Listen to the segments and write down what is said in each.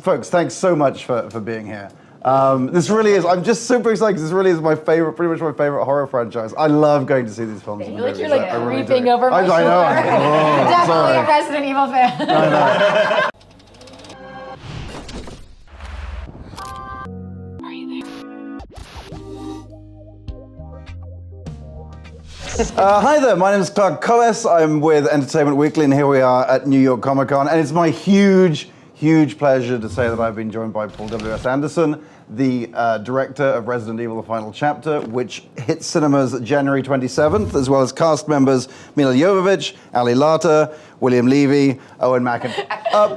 Folks, thanks so much for being here. This really is, I'm just super excited because this really is pretty much my favorite horror franchise. I love going to see these films. I feel like you're like creeping over my shoulder. I know. Definitely a Resident Evil fan. I know. Hi there, my name is Clark Coes. I'm with Entertainment Weekly, and here we are at New York Comic Con. And it's my huge pleasure to say that I've been joined by Paul W.S. Anderson, the director of Resident Evil: The Final Chapter, which hits cinemas January 27th, as well as cast members Mila Jovovich, Ali Larter, William Levy, Owen Macken.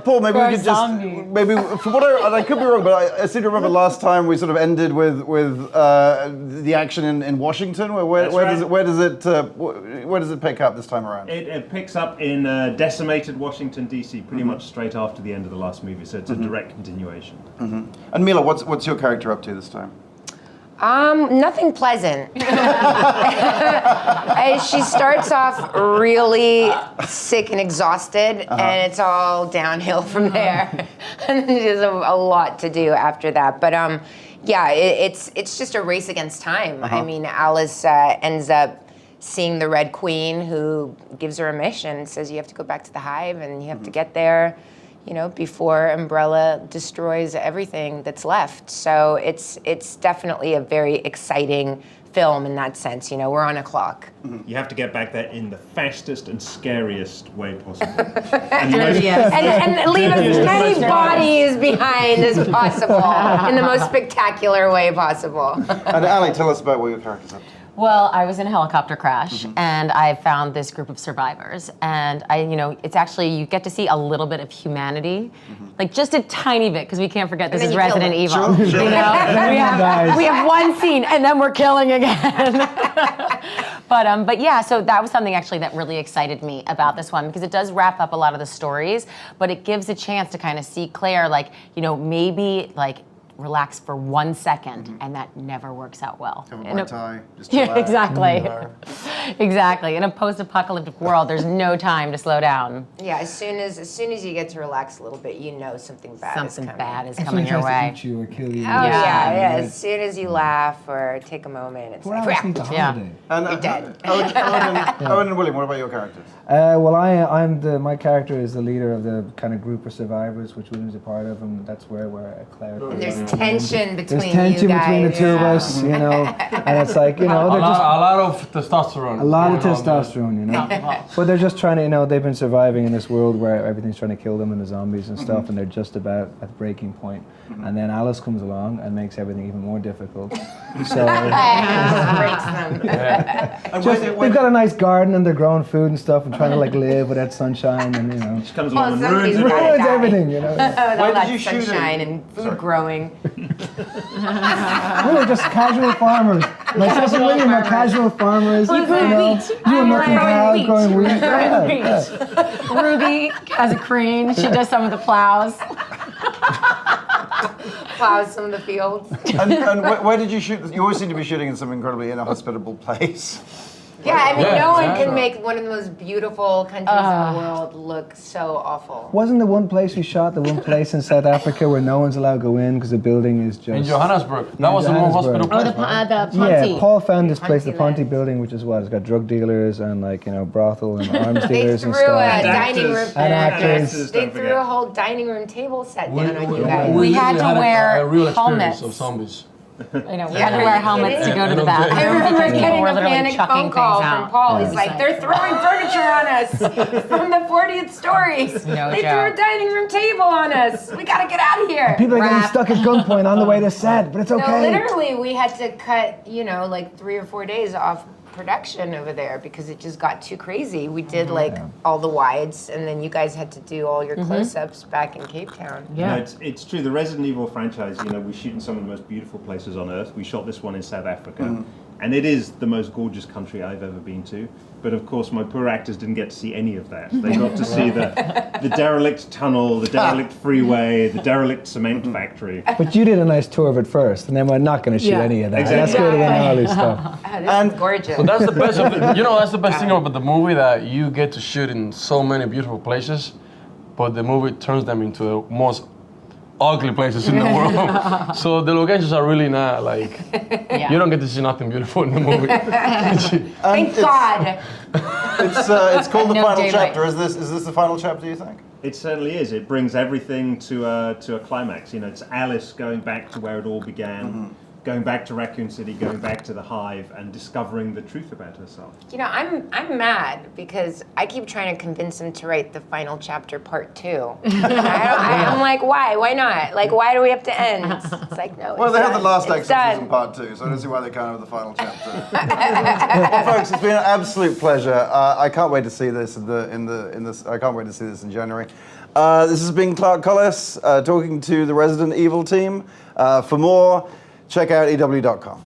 Paul, maybe we could just, maybe, for what I could be wrong, but I seem to remember last time we sort of ended with the action in Washington. Where does it pick up this time around? It picks up in decimated Washington, D.C., pretty much straight after the end of the last movie, so it's a direct continuation. And Mila, what's your character up to this time? Nothing pleasant. She starts off really sick and exhausted, and it's all downhill from there. And there's a lot to do after that. But yeah, it's just a race against time. I mean, Alice ends up seeing the Red Queen, who gives her a mission, says you have to go back to the Hive and you have to get there, you know, before Umbrella destroys everything that's left. So it's definitely a very exciting film in that sense. You know, we're on a clock. You have to get back there in the fastest and scariest way possible. and leave as many bodies behind as possible in the most spectacular way possible. And Ali, tell us about what your character's up to. Well, I was in a helicopter crash, and I found this group of survivors. And it's actually, you get to see a little bit of humanity, like just a tiny bit, because we can't forget this is Resident Evil. Sure. You know, we have one scene, and then we're killing again. But yeah, so that was something actually that really excited me about this one, because it does wrap up a lot of the stories, but it gives a chance to kind of see Claire, like, you know, maybe like relax for 1 second, and that never works out well. Yeah, exactly. Exactly. In a post-apocalyptic world, there's no time to slow down. Yeah, as soon as you get to relax a little bit, you know something bad is coming your way. To eat you or kill you. Oh yeah. As soon as you laugh or take a moment, it's like, holiday. And you're dead. Owen and William, what about your characters? Well, my character is the leader of the kind of group of survivors, which William's a part of, and that's where Claire. And there's tension between between the two of us, you know, and it's like, you know, a lot of testosterone. A lot of testosterone, you know. But they're just trying to, you know, they've been surviving in this world where everything's trying to kill them and the zombies and stuff, and they're just about at the breaking point. And then Alice comes along and makes everything even more difficult. So breaks them. They've got a nice garden and they're growing food and stuff and trying to like live without sunshine, and you know. She comes along and somebody's ruins ruins everything, you know. All that sunshine and food growing. We were just casual farmers. Myself and William are casual farmers. You grew wheat. You were milking cows, growing wheat. Ruby has a crane. She does some of the plows. Plows some of the fields. And where did you shoot? You always seem to be shooting in some incredibly inhospitable place. Yeah, I mean, no one can make one of the most beautiful countries in the world look so awful. Wasn't the one place we shot, the one place in South Africa where no one's allowed to go in because the building is just... In Johannesburg. That was the more hospital place, the Ponty. Yeah, Paul found this place, the Ponty Ponty building, which is what? It's got drug dealers and like, you know, brothel and arms They dealers threw and stuff. a dining room. And actors. They threw a whole dining room table set down on you guys. We had to wear a real helmets. experience of zombies. You know, we had to wear helmets to go to the bathroom. I remember because people getting were a literally panic chucking phone call things from out. Paul. He's like, they're throwing furniture on us from the 40th story. They threw a dining room table on us. We gotta get out of here. People are getting stuck at gunpoint on the way to set, but it's okay. No, literally, we had to cut, you know, like 3 or 4 days off production over there because it just got too crazy. We did like all the wides, and then you guys had to do all your close-ups back in Cape Town. Yeah, no, it's true. The Resident Evil franchise, you know, we shoot in some of the most beautiful places on Earth. We shot this one in South Africa, and it is the most gorgeous country I've ever been to. But of course, my poor actors didn't get to see any of that. They got to see the derelict tunnel, the derelict freeway, the derelict cement factory. But you did a nice tour of it first, and then we're not going to shoot any of that. Exactly. That's good than all this stuff. This is gorgeous. So that's the best of it. You know, that's the best thing about the movie, that you get to shoot in so many beautiful places, but the movie turns them into the most ugly places in the world. So the locations are really not like, Yeah. you don't get to see nothing beautiful in the movie. Thank God. It's called the No final daylight. chapter. Is this the final chapter, you think? It certainly is. It brings everything to a climax. You know, it's Alice going back to where it all began, going back to Raccoon City, going back to the Hive, and discovering the truth about herself. You know, I'm mad because I keep trying to convince him to write the final chapter part 2. I'm like, why? Why not? Like, why do we have to end? It's like, no. Well, it's they had done. the last It's exorcism done. part 2, so I don't see why they can't have the final chapter. Well, folks, it's been an absolute pleasure. I can't wait to see this I can't wait to see this in January. This has been Clark Collis talking to the Resident Evil team. For more, check out EW.com.